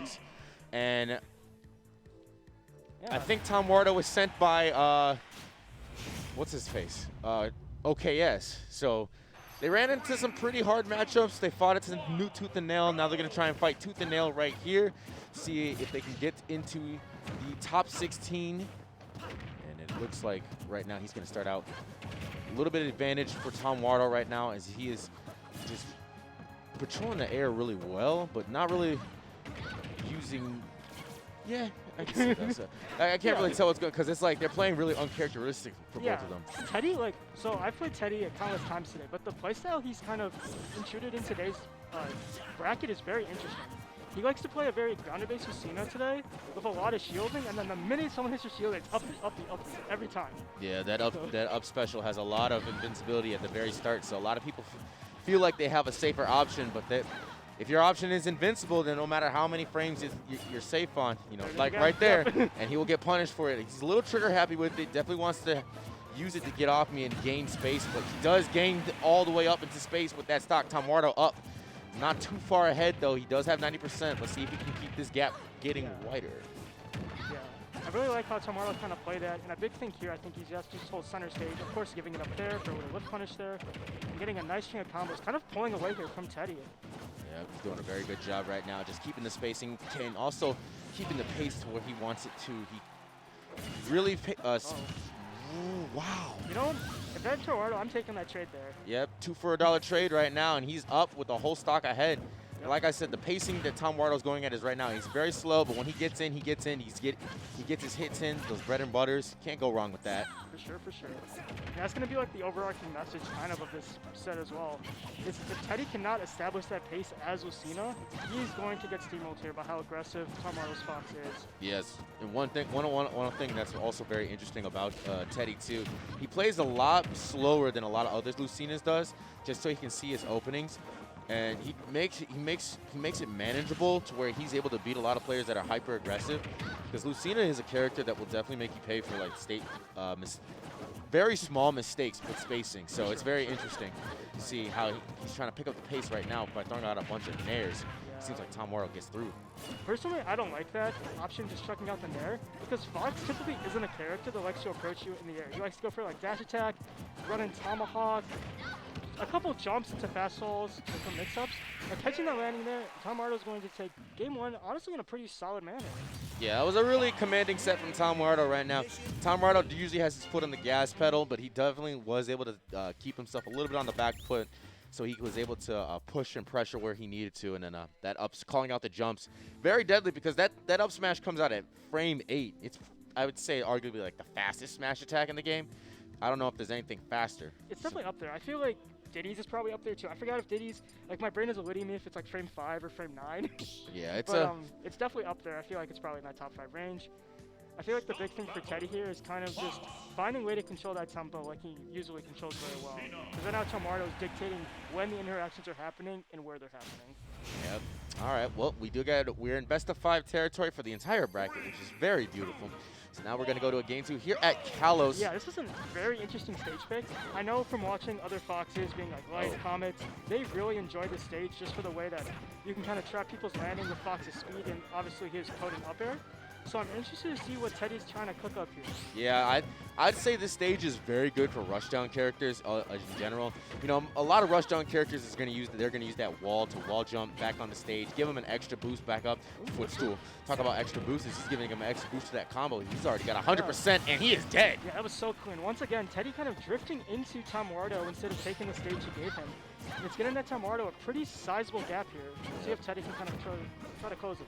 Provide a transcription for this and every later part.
6. And I think Tomwardo was sent by, what's his face? OKS. So they ran into some pretty hard matchups. They fought it to new tooth and nail. Now they're going to try and fight tooth and nail right here. See if they can get into the top 16. And it looks like right now he's going to start out a little bit of advantage for Tomwardo right now, as he is just patrolling the air really well, but not really using. Yeah, I can see that. So I can't really tell what's going, because it's like they're playing really uncharacteristic for both of them. Teddie, so I played Teddie a countless times today, but the playstyle he's kind of intruded in today's bracket is very interesting. He likes to play a very grounded-based Lucina today with a lot of shielding, and then the minute someone hits your shield, it's up every time. Yeah, that up special has a lot of invincibility at the very start, so a lot of people feel like they have a safer option, but if your option is invincible, then no matter how many frames you're safe on, like right there, and he will get punished for it. He's a little trigger happy with it, definitely wants to use it to get off me and gain space, but he does gain all the way up into space with that stock. Tomwardo up. Not too far ahead, though. He does have 90%. Let's see if he can keep this gap getting wider. Yeah, I really like how Tomwardo kind of played that. And a big thing here, I think he's just hold center stage. Of course, giving it up there for a little lift punish there. And getting a nice string of combos. Kind of pulling away here from Teddie. Yeah, he's doing a very good job right now. Just keeping the spacing and also keeping the pace to where he wants it to. He really... Ooh, wow. If that's Tomwardo, I'm taking that trade there. Yep, 2 for $1 trade right now, and he's up with the whole stock ahead. And like I said, the pacing that Tomwardo's going at is right now. He's very slow, but when he gets in, he gets his hits in, those bread and butters. Can't go wrong with that. For sure. And that's going to be like the overarching message kind of this set as well. Is if Teddie cannot establish that pace as Lucina, he's going to get steamrolled here by how aggressive Tomwardo's Fox is. Yes, and one thing that's also very interesting about Teddie too, he plays a lot slower than a lot of others Lucinas does, just so he can see his openings. And he makes it manageable to where he's able to beat a lot of players that are hyper aggressive. Because Lucina is a character that will definitely make you pay for like very small mistakes with spacing. So it's very interesting to see how he's trying to pick up the pace right now by throwing out a bunch of nairs. It seems like Tomwardo gets through. Personally, I don't like that option, just chucking out the nair, because Fox typically isn't a character that likes to approach you in the air. He likes to go for like dash attack, run in tomahawk, a couple jumps to fast falls and some mix-ups. And catching that landing there, Tomwardo's going to take game 1, honestly, in a pretty solid manner. Yeah, that was a really commanding set from Tomwardo right now. Tomwardo usually has his foot on the gas pedal, but he definitely was able to keep himself a little bit on the back foot, so he was able to push and pressure where he needed to. And then that calling out the jumps, very deadly, because that up smash comes out at frame 8. It's, I would say, arguably like the fastest smash attack in the game. I don't know if there's anything faster. It's definitely up there. I feel like Diddy's is probably up there too. I forgot if Diddy's, like, my brain is eluding me if it's like frame 5 or frame 9. Yeah, it's it's definitely up there. I feel like it's probably in that top 5 range. I feel like the big thing for Teddie here is kind of just finding a way to control that tempo like he usually controls very well. Because right now Tomwardo is dictating when the interactions are happening and where they're happening. Yep. All right. Well, we're in best of 5 territory for the entire bracket, which is very beautiful. So now we're going to go to a game 2 here at Kalos. Yeah, this is a very interesting stage pick. I know from watching other Foxes being like Light, Comet, they really enjoy this stage just for the way that you can kind of trap people's landing with Fox's speed and obviously his coding up air. So I'm interested to see what Teddie's trying to cook up here. Yeah, I'd say this stage is very good for rushdown characters in general. A lot of rushdown characters they're going to use that wall to wall jump back on the stage, give him an extra boost back up. Footstool. Talk about extra boosts. He's giving him an extra boost to that combo. He's already got 100% and he is dead. Yeah, that was so clean. Once again, Teddie kind of drifting into Tomwardo instead of taking the stage he gave him. And it's getting that Tomwardo a pretty sizable gap here. See if Teddie can kind of try to close it.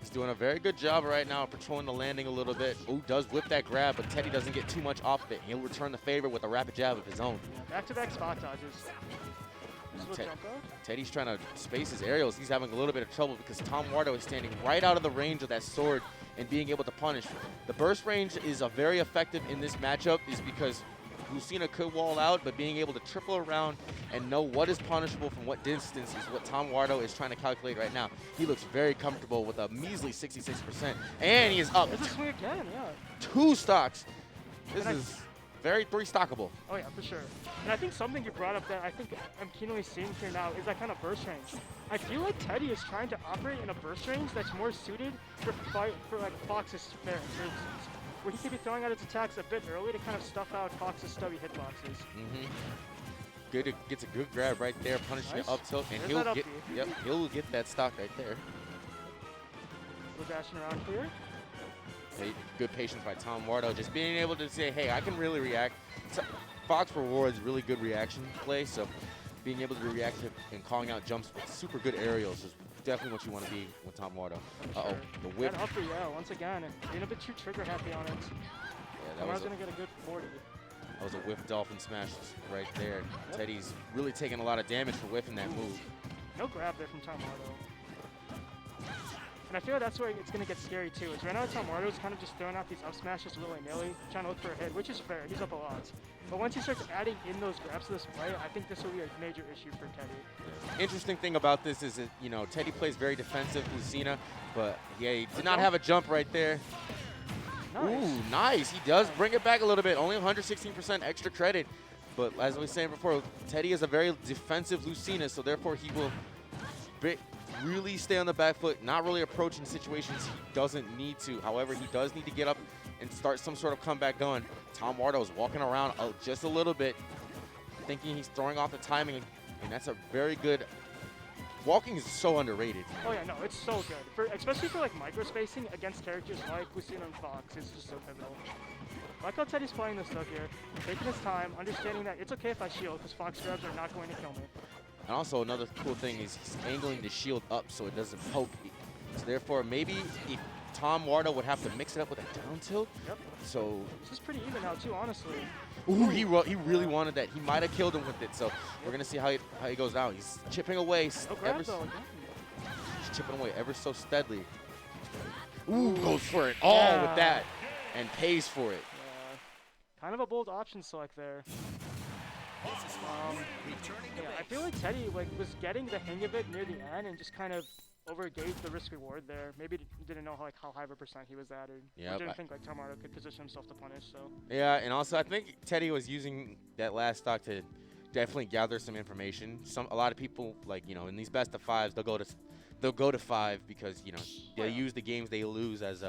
He's doing a very good job right now, patrolling the landing a little bit. Ooh, does whip that grab, but Teddie doesn't get too much off of it. He'll return the favor with a rapid jab of his own. Yeah, back-to-back spot dodges. Teddie's trying to space his aerials. He's having a little bit of trouble because Tomwardo is standing right out of the range of that sword and being able to punish. The burst range is very effective in this matchup is because Lucina could wall out, but being able to triple around and know what is punishable from what distance is what Tomwardo is trying to calculate right now. He looks very comfortable with a measly 66%, and he is up. It's a swing again, yeah. 2 stocks. This is very three-stockable. Oh yeah, for sure. And I think something you brought up that I think I'm keenly seeing here now is that kind of burst range. I feel like Teddie is trying to operate in a burst range that's more suited for like Fox's fair, for instance, where he could be throwing out his attacks a bit early to kind of stuff out Fox's stubby hitboxes. Good, gets a good grab right there, punishing it up tilt, and he'll get that stock right there. We're dashing around here. Good patience by Tomwardo, just being able to say, hey, I can really react. So, Fox rewards really good reaction play, so being able to react to and calling out jumps with super good aerials is definitely what you want to be with Tomwardo. Sure. The whip. That upper, yeah, once again, being a bit too trigger happy on it. Yeah, that was going to get a good 40. That was a whiff dolphin smash right there. Yep. Teddie's really taking a lot of damage for whiffing that move. No grab there from Tomwardo. And I feel that's where it's going to get scary too. Is right now Tomwardo is kind of just throwing out these up smashes willy-nilly, trying to look for a hit, which is fair. He's up a lot. But once he starts adding in those grabs to this play, I think this will be a major issue for Teddie. Interesting thing about this is that, you know, Teddie plays very defensive, Lucina, but yeah, he did not have a jump right there. Nice. Ooh, nice. He does bring it back a little bit. Only 116% extra credit. But as I was saying before, Teddie is a very defensive Lucina, so therefore he will really stay on the back foot, not really approaching situations he doesn't need to. However, he does need to get up and start some sort of comeback going. Tomwardo is walking around just a little bit, thinking he's throwing off the timing, and that's a very good. Walking is so underrated. Oh yeah, no, it's so good. Especially for like micro-spacing against characters like Lucina and Fox, it's just so pivotal. I like how Teddie's playing this stuff here, taking his time, understanding that it's okay if I shield, because Fox grabs are not going to kill me. And also another cool thing is he's angling the shield up so it doesn't poke. So therefore, maybe if Tomwardo would have to mix it up with a down tilt. Yep. So this is pretty even now too, honestly. Ooh, he really wanted that. He might have killed him with it. So we're gonna see how he goes down. He's chipping away. He's chipping away ever so steadily. Ooh, goes for it all with that, and pays for it. Yeah. Kind of a bold option select there. Yeah, I feel like Teddie was getting the hang of it near the end and just kind of overgauged the risk reward there. Maybe didn't know how high of a percent he was at, or didn't think like Tomwardo could position himself to punish. So yeah, and also I think Teddie was using that last stock to definitely gather some information. A lot of people, like, you know, in these best of fives, they'll go to 5 because, you know, they use the games they lose as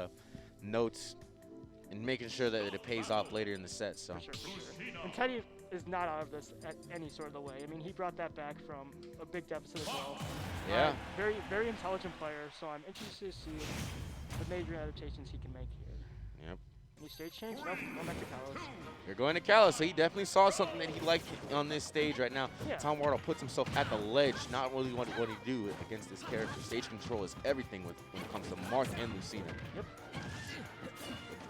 notes and making sure that it pays off later in the set. So for sure. And Teddie is not out of this at any sort of the way. I mean, he brought that back from a big deficit as well. Yeah. Very, very intelligent player, so I'm interested to see the major adaptations he can make here. Yep. Any stage change? Nope, going back to Kalos. You're going to Kalos, so he definitely saw something that he liked on this stage right now. Yeah. Tomwardo puts himself at the ledge, not really what he do against this character. Stage control is everything when it comes to Marth and Lucina. Yep.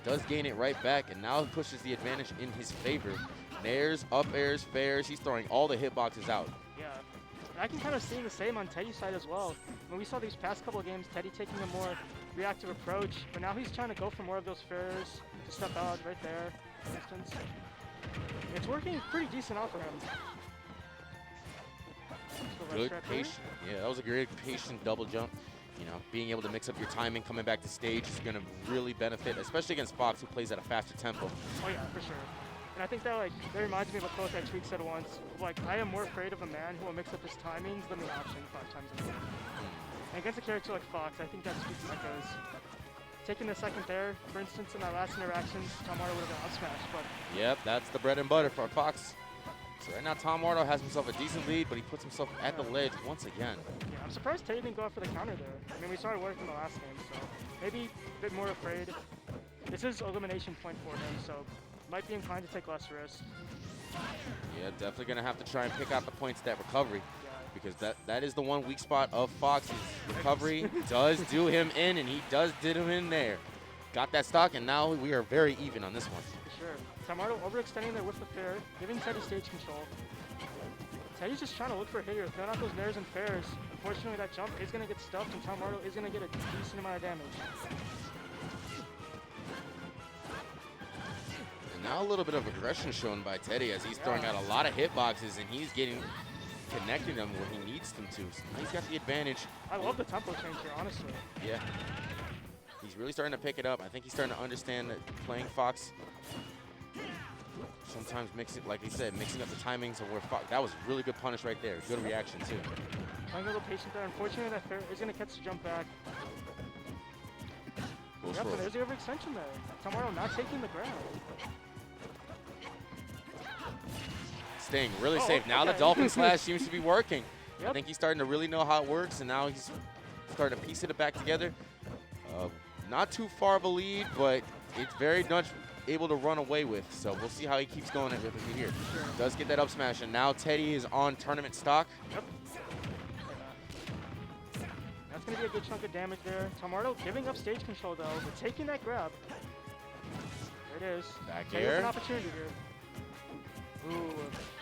Does gain it right back, and now he pushes the advantage in his favor. Nairs, up airs, fairs. He's throwing all the hitboxes out. Yeah. And I can kind of see the same on Teddie's side as well. When we saw these past couple of games, Teddie taking a more reactive approach, but now he's trying to go for more of those fairs to step out right there, for instance. It's working pretty decent out for him. Good patient. Yeah, that was a great patient double jump. You know, being able to mix up your timing coming back to stage is going to really benefit, especially against Fox, who plays at a faster tempo. Oh yeah, for sure. And I think that that reminds me of a quote that Tweak said once. Like, I am more afraid of a man who will mix up his timings than the option 5 times a game. And against a character like Fox, I think that speaks echoes. Taking the second there, for instance, in that last interaction, Tomwardo would have been up smashed, but yep, that's the bread and butter for Fox. So right now, Tomwardo has himself a decent lead, but he puts himself at the ledge once again. Yeah, I'm surprised Teddie didn't go out for the counter there. I mean, we started working the last game, so maybe a bit more afraid. This is elimination point for him, so might be inclined to take less risk. Yeah, definitely going to have to try and pick out the points that recovery, because that is the one weak spot of Fox. His recovery does do him in, and he did him in there. Got that stock, and now we are very even on this one. For sure. Tomwardo overextending there with the fair, giving Teddie stage control. Teddie's just trying to look for a hitter, throwing out those nairs and fairs. Unfortunately, that jump is going to get stuffed, and Tomwardo is going to get a decent amount of damage. And now a little bit of aggression shown by Teddie as he's throwing out a lot of hitboxes, and he's connecting them where he needs them to. So now he's got the advantage. I love the tempo change here, honestly. Yeah. He's really starting to pick it up. I think he's starting to understand that playing Fox sometimes mixing, like he said, mixing up the timings of where that was really good punish right there. Good reaction too. Playing a little patient there. Unfortunately, that fair is going to catch the jump back. Yep, and there's the overextension there. Tomwardo not taking the ground. Staying really safe. Now the Dolphin Slash seems to be working. Yep. I think he's starting to really know how it works, and now he's starting to piece it back together. Not too far of a lead, but it's very much able to run away with. So we'll see how he keeps going with it here. Sure. Does get that up smash, and now Teddie is on tournament stock. Yep. That's going to be a good chunk of damage there. Tomwardo giving up stage control though, but taking that grab. There it is. Back There's air. an opportunity here. Ooh,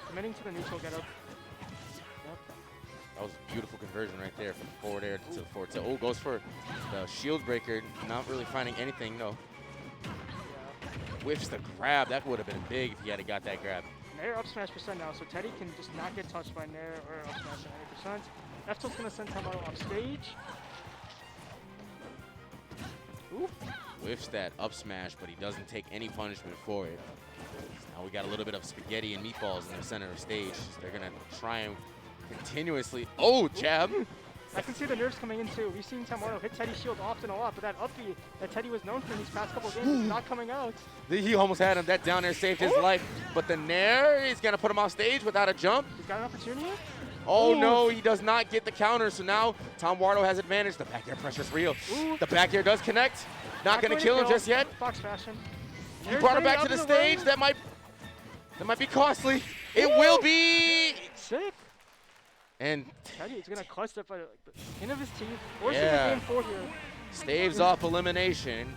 committing to the neutral getup. Yep. That was a beautiful conversion right there from the forward air to the forward tilt. Oh, goes for the shield breaker. Not really finding anything, no. Yeah. Whiffs the grab. That would have been big if he had got that grab. Nair up smash % now, so Teddie can just not get touched by Nair or up smash at 80%. F tilt's going to send Tomwardo off stage. Ooh. Whiffs that up smash, but he doesn't take any punishment for it. Now we got a little bit of spaghetti and meatballs in the center of stage. They're going to try and continuously. Oh, jab. I can see the nerves coming in too. We've seen Tomwardo hit Teddie's shield often a lot, but that up B that Teddie was known for in these past couple of games is not coming out. He almost had him. That down air saved his life. But the Nair is going to put him off stage without a jump. He's got an opportunity. Oh no, he does not get the counter. So now Tomwardo has advantage. The back air pressure is real. Ooh. The back air does connect. Not going to kill him just yet. Fox fashion. He brought him back to the stage. That might be costly. It will be. Sick. And Teddie is going to clutch that by the skin of his teeth. Forcing Yeah. the game forward here. staves off elimination.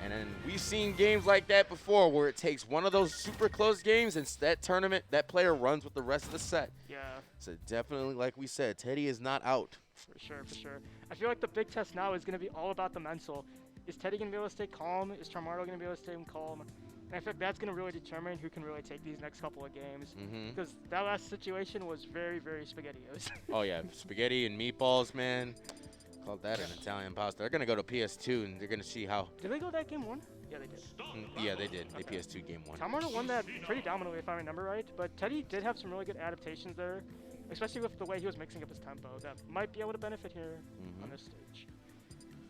And then we've seen games like that before where it takes one of those super close games and that tournament, that player runs with the rest of the set. Yeah. So definitely, like we said, Teddie is not out. For sure, for sure. I feel like the big test now is going to be all about the mental. Is Teddie going to be able to stay calm? Is Tomwardo going to be able to stay calm? And I feel like that's going to really determine who can really take these next couple of games. Because that last situation was very, very SpaghettiOs. Oh, yeah. Spaghetti and meatballs, man. Call that an Italian pasta. They're going to go to PS2, and they're going to see how. Did they go that game one? Yeah, they did. Yeah, they did. They PS2 game one. Tomwardo won that pretty dominantly, if I remember right. But Teddie did have some really good adaptations there, especially with the way he was mixing up his tempo. That might be able to benefit here on this stage.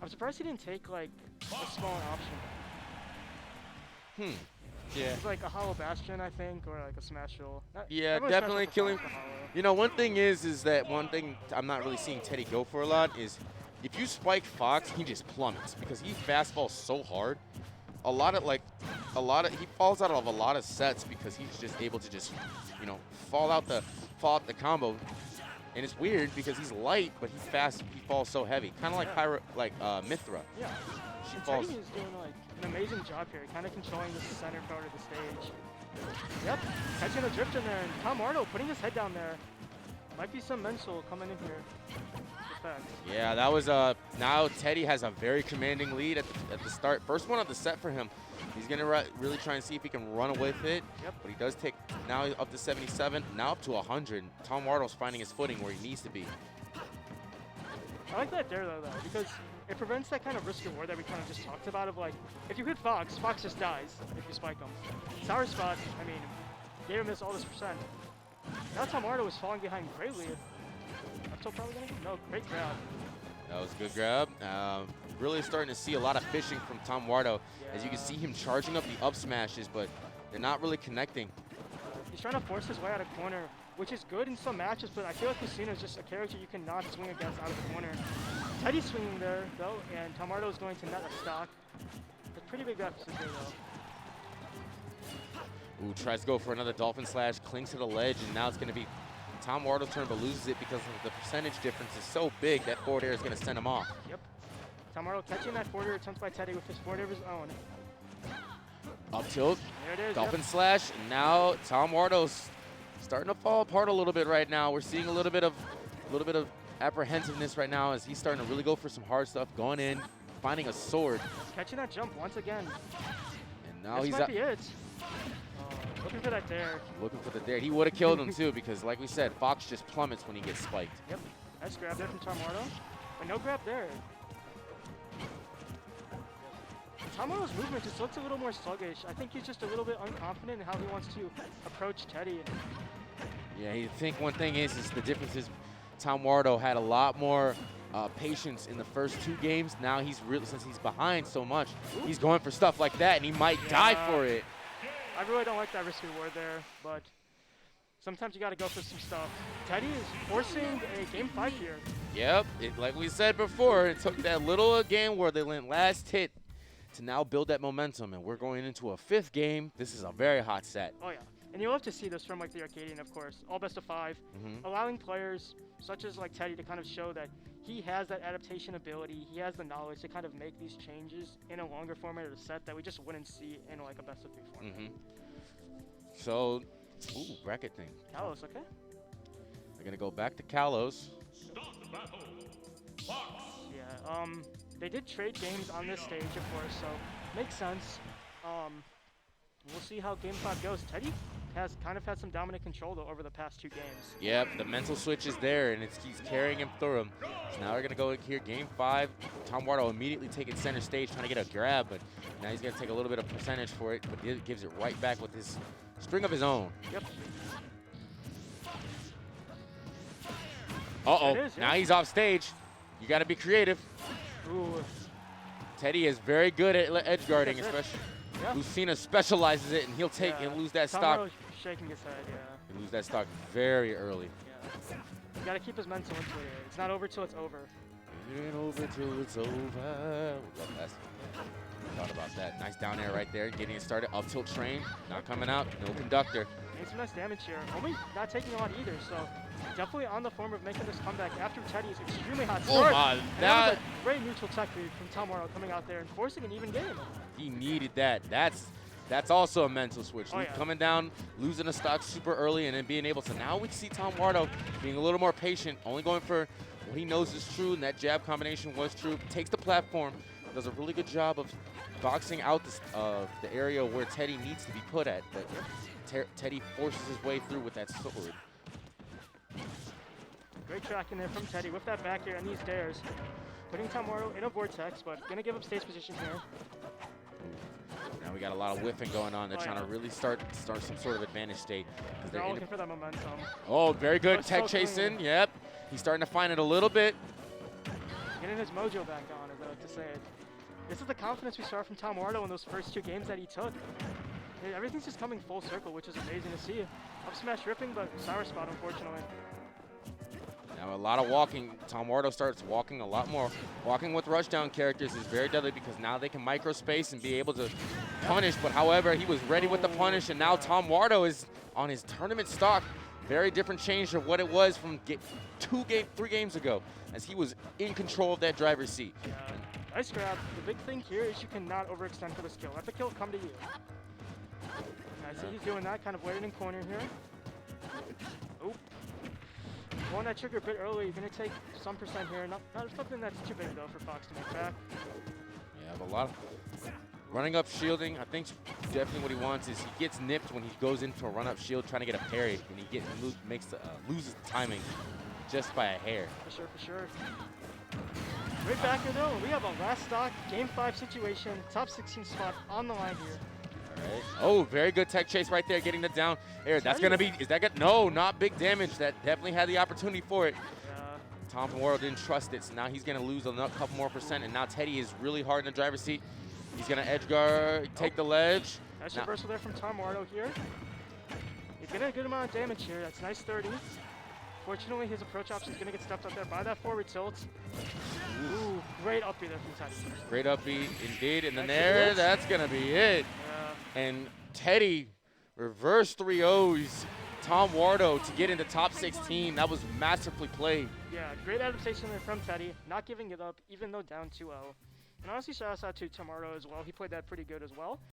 I'm surprised he didn't take, like, a smaller option. Yeah. It's like a Hollow Bastion, I think, or like a Smash Roll. Yeah, Everyone's definitely Smash killing. Roll for Hollow. You know, one thing is that one thing I'm not really seeing Teddie go for a lot is if you spike Fox, he just plummets because he fastballs so hard. He falls out of a lot of sets because he's just able to just, you know, fall out the combo. And it's weird because he's light, but he falls so heavy. Kind of like Mithra. Yeah. She And falls. Teddie is doing like an amazing job here, kind of controlling the center part of the stage. Yep, catching a drift in there, and Tomwardo putting his head down there. Might be some mental coming in here. Yeah, that was now Teddie has a very commanding lead at the start. First one of the set for him. He's going to really try and see if he can run away with it. Yep. But he does take now up to 77, now up to 100. Tomwardo's finding his footing where he needs to be. I like that there though, because it prevents that kind of risk reward that we kind of just talked about of like, if you hit Fox, Fox just dies if you spike him. Sour Spot, I mean, gave him this all this percent. Now Tomwardo was falling behind greatly. I'm still probably gonna get no, great grab. That was a good grab. Really starting to see a lot of fishing from Tomwardo. As you can see him charging up the up smashes, but they're not really connecting. He's trying to force his way out of corner, which is good in some matches, but I feel like Lucina is just a character you cannot swing against out of the corner. Teddie's swinging there, though, and Tomwardo is going to net a stock. A pretty big deficit there, though. Ooh, tries to go for another Dolphin Slash, clings to the ledge, and now it's going to be Tomwardo's turn, but loses it because of the percentage difference is so big that forward air is going to send him off. Yep. Tomwardo catching that forward air attempt by Teddie with his forward air of his own. Up tilt, There it is. Dolphin Slash, and now Tomwardo's starting to fall apart a little bit right now. We're seeing a little bit of apprehensiveness right now as he's starting to really go for some hard stuff, going in, finding a sword. Catching that jump once again. And now This he's might be it. Looking for that dare. looking for the dare. He would have killed him too because, like we said, Fox just plummets when he gets spiked. Yep. Nice grab there from Tomwardo. But no grab there. Tomwardo's movement just looks a little more sluggish. I think he's just a little bit unconfident in how he wants to approach Teddie. Yeah, I think one thing is the difference is Tomwardo had a lot more patience in the first 2 games. Now he's really, since he's behind so much, he's going for stuff like that, and he might die for it. I really don't like that risk reward there, but sometimes you got to go for some stuff. Teddie is forcing a game 5 here. Yep, like we said before, it took that little game where they went last hit to now build that momentum, and we're going into a 5th game. This is a very hot set. Oh yeah, and you'll have to see this from like the Arcadian, of course, all best of 5, allowing players such as like Teddie to kind of show that he has that adaptation ability, he has the knowledge to kind of make these changes in a longer format of the set that we just wouldn't see in like a best of 3 format. So, ooh, bracket thing. Kalos, okay. They're gonna go back to Kalos. Yeah, they did trade games on this stage, of course, so makes sense. We'll see how game 5 goes. Teddie has kind of had some dominant control though over the past 2 games. Yep, the mental switch is there, and he's carrying him through him. So now we're gonna go here, game 5. Tomwardo immediately taking center stage, trying to get a grab, but now he's gonna take a little bit of percentage for it, but it gives it right back with his string of his own. Yep. Uh-oh, now he's off stage. You gotta be creative. Ooh. Teddie is very good at edge guarding, especially. Yeah. Lucina specializes it, and he'll take and lose that stock. Shaking his head, yeah. He'll lose that stock very early. Yeah. You gotta keep his mental into it. It's not over till it's over. It ain't over till it's over. Thought about that. Nice down air right there, getting it started. Up tilt train, not coming out. No conductor. Made some nice damage here. Only not taking a lot either, so definitely on the form of making this comeback after Teddie's extremely hot start. Oh my, that was a great neutral tech read from Tomwardo coming out there and forcing an even game. He needed that. That's also a mental switch. Oh, yeah. Coming down, losing a stock super early, and then being able to, now we see Tomwardo being a little more patient, only going for what he knows is true, and that jab combination was true. Takes the platform, does a really good job of boxing out the area where Teddie needs to be put at, but Teddie forces his way through with that sword. Great tracking there from Teddie with that back air and these dares. Putting Tomwardo in a vortex, but gonna give up stage position here. Now we got a lot of whiffing going on. They're trying to really start some sort of advantage state. They're all looking for that momentum. Oh, very good tech chase in. Yep. He's starting to find it a little bit. Getting his mojo back on, as I like to say it. This is the confidence we saw from Tomwardo in those first 2 games that he took. Everything's just coming full circle, which is amazing to see. Up smash ripping, but sour spot, unfortunately. Now a lot of walking. Tomwardo starts walking a lot more. Walking with rushdown characters is very deadly because now they can micro space and be able to punish. But however, he was ready with the punish, and now Tomwardo is on his tournament stock. Very different change from what it was from 3 games ago, as he was in control of that driver's seat. Yeah. Nice grab. The big thing here is you cannot overextend for this kill. Let the kill come to you. I see he's doing that, kind of waiting in corner here. Oh. Pulling that trigger a bit early. You're going to take some percent here. Not something that's too big, though, for Fox to make back. Yeah, but a lot of running up shielding. I think definitely what he wants is he gets nipped when he goes into a run-up shield trying to get a parry, and he loses the timing just by a hair. For sure, for sure. Great backer, though. We have a last stock, game 5 situation, top 16 spot on the line here. Right. Oh, very good tech chase right there, getting the down air. That's going to be, is that good? No, not big damage. That definitely had the opportunity for it. Tomwardo didn't trust it, so now he's going to lose a couple more percent, and now Teddie is really hard in the driver's seat. He's going to edge guard, take the ledge. Nice reversal there from Tomwardo here. He's getting a good amount of damage here. That's nice 30. Fortunately, his approach option is going to get stepped up there by that forward tilt. Ooh, great up B there from Teddie. Great up B, indeed. And then there, that's going to be it. Yeah. And Teddie reverse 3-0s Tomwardo to get into top 16. That was masterfully played. Yeah, great adaptation there from Teddie. Not giving it up, even though down 2-0. And honestly, shout out to Tomwardo as well. He played that pretty good as well.